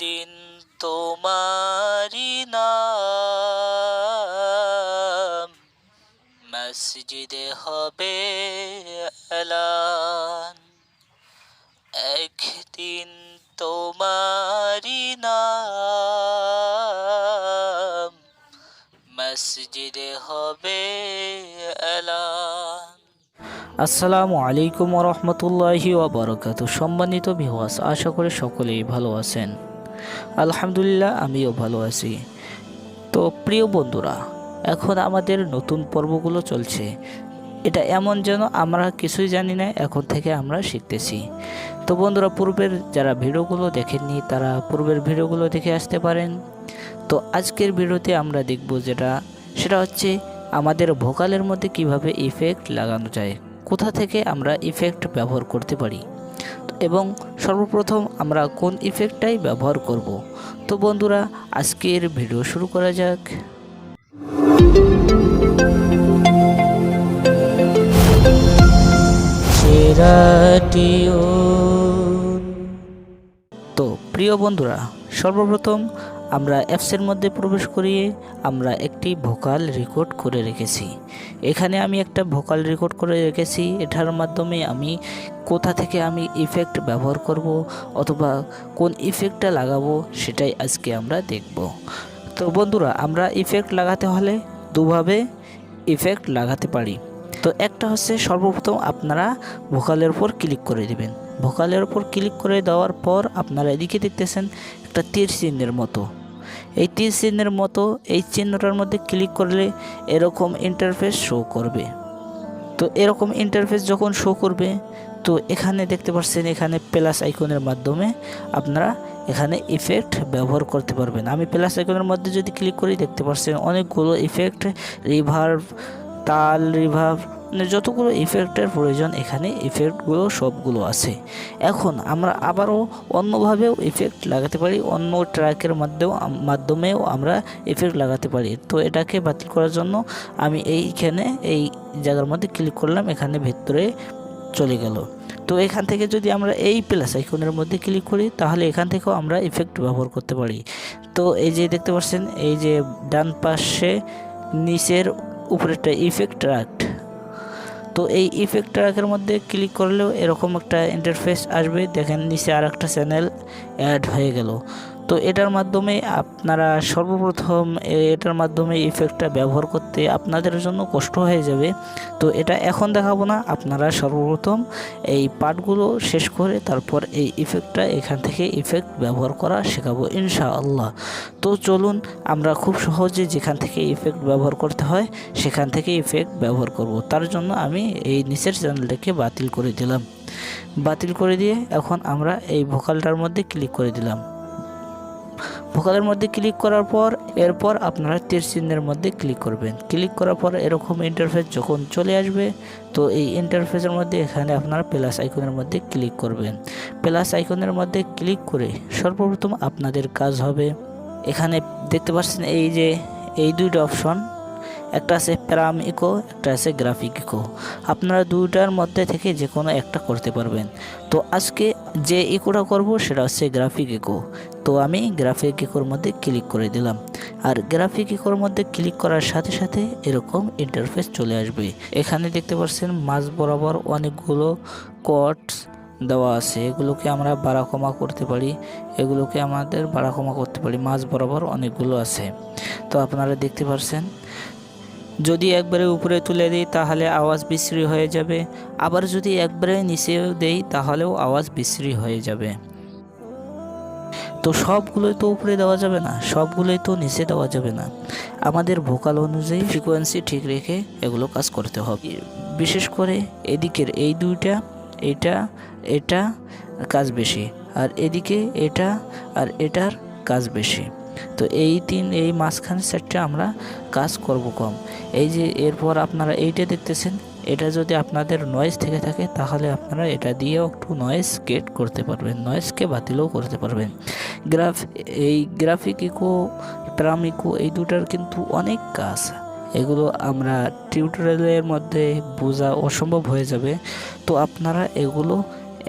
একদিন তোমারি নাম মসজিদে হবে এলান। একদিন তোমারি নাম মসজিদে হবে এলান। আসসালামু আলাইকুম রহমতুল্লাহি ওয়াবারাকাতুহু। সম্মানিত ভিউয়ার্স, আশা করি সকলেই ভালো আছেন। আলহামদুলিল্লাহ, আমিও ভালো আছি। তো প্রিয় বন্ধুরা, এখন আমাদের নতুন পর্বগুলো চলছে। এটা এমন যেন আমরা কিছুই জানি না, এখন থেকে আমরা শিখতেছি। তো বন্ধুরা, পূর্বের যারা ভিডিওগুলো দেখেননি তারা পূর্বের ভিডিওগুলো দেখে আসতে পারেন। তো আজকের ভিডিওতে আমরা দেখব সেটা হচ্ছে আমাদের ভোকালের মধ্যে কিভাবে ইফেক্ট লাগানো যায়, কোথা থেকে আমরা ইফেক্ট ব্যবহার করতে পারি এবং সর্বপ্রথম আমরা কোন ইফেক্টটাই ব্যবহার করব। তো বন্ধুরা, আজকের ভিডিও শুরু করা যাক। তো প্রিয় বন্ধুরা, সর্বপ্রথম আমরা অ্যাপসের মধ্যে প্রবেশ করিয়ে আমরা একটি ভোকাল রেকর্ড করে রেখেছি। এখানে আমি একটা ভোকাল রেকর্ড করে রেখেছি। এটার মাধ্যমে আমি কোথা থেকে আমি ইফেক্ট ব্যবহার করব অথবা কোন ইফেক্টটা লাগাবো সেটাই আজকে আমরা দেখব। তো বন্ধুরা, আমরা ইফেক্ট লাগাতে হলে দুভাবে ইফেক্ট লাগাতে পারি। তো একটা হচ্ছে সর্বপ্রথম আপনারা ভোকালের উপর ক্লিক করে দিবেন। ভোকালের উপর ক্লিক করে দেওয়ার পর আপনারা এদিকে দেখতেছেন একটা তীর চিহ্নের মতো। এই তীর চিহ্নের মতো এই চিহ্নটার মধ্যে ক্লিক করলে এরকম ইন্টারফেস শো করবে। তো এরকম ইন্টারফেস যখন শো করবে, তো এখানে দেখতে পাচ্ছেন এখানে প্লাস আইকনের মাধ্যমে আপনারা এখানে ইফেক্ট ব্যবহার করতে পারবেন। আমি প্লাস আইকনের মধ্যে যদি ক্লিক করি, দেখতে পাচ্ছেন অনেকগুলো ইফেক্ট, রিভার্ব, তাল, রিভার্ব, মানে যতগুলো ইফেক্টের প্রয়োজন এখানে ইফেক্টগুলো সবগুলো আছে। এখন আমরা আবারও অন্যভাবেও ইফেক্ট লাগাতে পারি, অন্য ট্র্যাকের মাধ্যমেও আমরা ইফেক্ট লাগাতে পারি। তো এটাকে বাতিল করার জন্য আমি এইখানে এই জায়গার মধ্যে ক্লিক করলাম, এখানে ভেতরে চলে গেল। তো এখান থেকে যদি আমরা এই প্লাস আইকনের মধ্যে ক্লিক করি, তাহলে এখান থেকেও আমরা ইফেক্ট ব্যবহার করতে পারি। তো এই যে দেখতে পাচ্ছেন, এই যে ডান পাশে নিচের উপরেরটা ইফেক্ট ট্র্যাক। তো এই ইফেক্ট ট্র্যাকের মধ্যে ক্লিক করলেও এরকম একটা ইন্টারফেস আসবে। দেখেন নিচে আর একটা চ্যানেল অ্যাড হয়ে গেল। তো এটার মাধ্যমে আপনারা সর্বপ্রথম এটার মাধ্যমে ইফেক্টটা ব্যবহার করতে আপনাদের জন্য কষ্ট হয়ে যাবে। তো এটা এখন দেখাবো না, আপনারা সর্বপ্রথম এই পার্টগুলো শেষ করে তারপর এই ইফেক্টটা এখান থেকে ইফেক্ট ব্যবহার করা শেখাবো ইনশাআল্লাহ। তো চলুন আমরা খুব সহজে যেখান থেকে ইফেক্ট ব্যবহার করতে হয় সেখান থেকে ইফেক্ট ব্যবহার করব। তার জন্য আমি এই নিচের চ্যানেলটাকে বাতিল করে দিলাম। বাতিল করে দিয়ে এখন আমরা এই ভোকালটার মধ্যে ক্লিক করে দিলাম। ভোকালের মধ্যে ক্লিক করার পর এরপর আপনারা তীর চিহ্নের মধ্যে ক্লিক করবেন। ক্লিক করার পর এরকম ইন্টারফেস যখন চলে আসবে, তো এই ইন্টারফেসের মধ্যে এখানে আপনারা প্লাস আইকনের মধ্যে ক্লিক করবেন। প্লাস আইকনের মধ্যে ক্লিক করে সর্বপ্রথম আপনাদের কাজ হবে, এখানে দেখতে পাচ্ছেন এই যে এই দুইটা অপশন, একটা আছে প্যারাম ইকো, একটা আছে গ্রাফিক ইকো। আপনারা দুইটার মধ্যে থেকে যে কোনো একটা করতে পারবেন। তো আজকে যে ইকোটা করব সেটা হচ্ছে গ্রাফিক ইকো। তো আমি গ্রাফিক ইকোর মধ্যে ক্লিক করে দিলাম। আর গ্রাফিক ইকোর মধ্যে ক্লিক করার সাথে সাথে এরকম ইন্টারফেস চলে আসবে। এখানে দেখতে পাচ্ছেন মাঝ বরাবর অনেকগুলো কটস দেওয়া আছে, এগুলোকে আমরা বাড়া কমা করতে পারি, এগুলোকে আমাদের বাড়া কমা করতে পারি। মাঝ বরাবর অনেকগুলো আছে। তো আপনারা দেখতে পাচ্ছেন, যদি একবারে উপরে তুলে দিই তাহলে আওয়াজ বিশ্রী হয়ে যাবে, আবার যদি একবারে নিচেও দেই তাহলেও আওয়াজ বিশ্রী হয়ে যাবে। তো সবগুলোই তো উপরে দেওয়া যাবে না, সবগুলোই তো নিচে দেওয়া যাবে না। আমাদের ভোকাল অনুযায়ী ফ্রিকোয়েন্সি ঠিক রেখে এগুলো কাজ করতে হবে। বিশেষ করে এদিকের এই দুইটা, এটা কাজ বেশি, আর এদিকে এটা আর এটার কাজ বেশি। তো এই মাঝখানে সেটটা আমরা কাজ করব কম। এই যে এরপর আপনারা এইটা দেখতেছেন, এটা যদি আপনাদের নয়েজ থেকে থাকে তাহলে আপনারা এটা দিয়েও একটু নয়েজ গেট করতে পারবেন, নয়েজকে বাতিলও করতে পারবেন। এই গ্রাফিক ইকো, প্যারাম ইকো, এই দুটার কিন্তু অনেক কাজ, এগুলো আমরা টিউটোরিয়ালের মধ্যে বোঝা অসম্ভব হয়ে যাবে। তো আপনারা এগুলো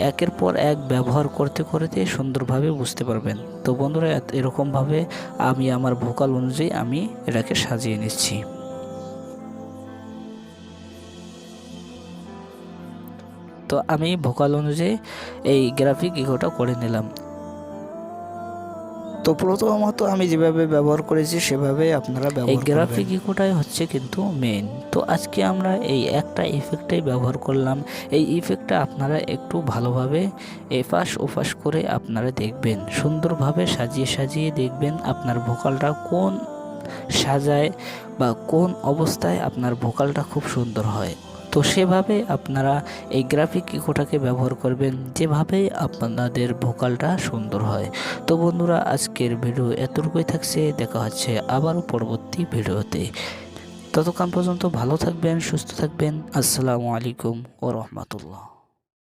একের পর এক ব্যবহার করতে করতে সুন্দরভাবে বুঝতে পারবেন। তো বন্ধুরা, এরকমভাবে আমি আমার ভোকাল অনুযায়ী আমি এটাকে সাজিয়ে নিচ্ছি। তো আমি ভোকাল অনুযায়ী এই গ্রাফিক ইকোটা করে নিলাম। তো প্রথমত আমি যেভাবে ব্যবহার করেছি সেভাবে আপনারা ব্যবহার করবেন। এই গ্রাফিক ইকোটাই হচ্ছে কিন্তু মেইন। তো আজকে আমরা এই একটা ইফেক্টটাই ব্যবহার করলাম। এই ইফেক্টটা আপনারা একটু ভালোভাবে এপাশ ওপাশ করে আপনারা দেখবেন, সুন্দরভাবে সাজিয়ে সাজিয়ে দেখবেন আপনার ভোকালটা কোন সাজায় বা কোন অবস্থায় আপনার ভোকালটা খুব সুন্দর হয়। তো সেভাবে আপনারা এই গ্রাফিক ইকোটাকে ব্যবহার করবেন যেভাবে আপনাদের ভোকালটা সুন্দর হয়। তো বন্ধুরা, আজকের ভিডিও এতটুকুই থাকছে। দেখা হচ্ছে আবারও পরবর্তী ভিডিওতে। ততক্ষণ পর্যন্ত ভালো থাকবেন, সুস্থ থাকবেন। আসসালামু আলাইকুম ওয়া রাহমাতুল্লাহ।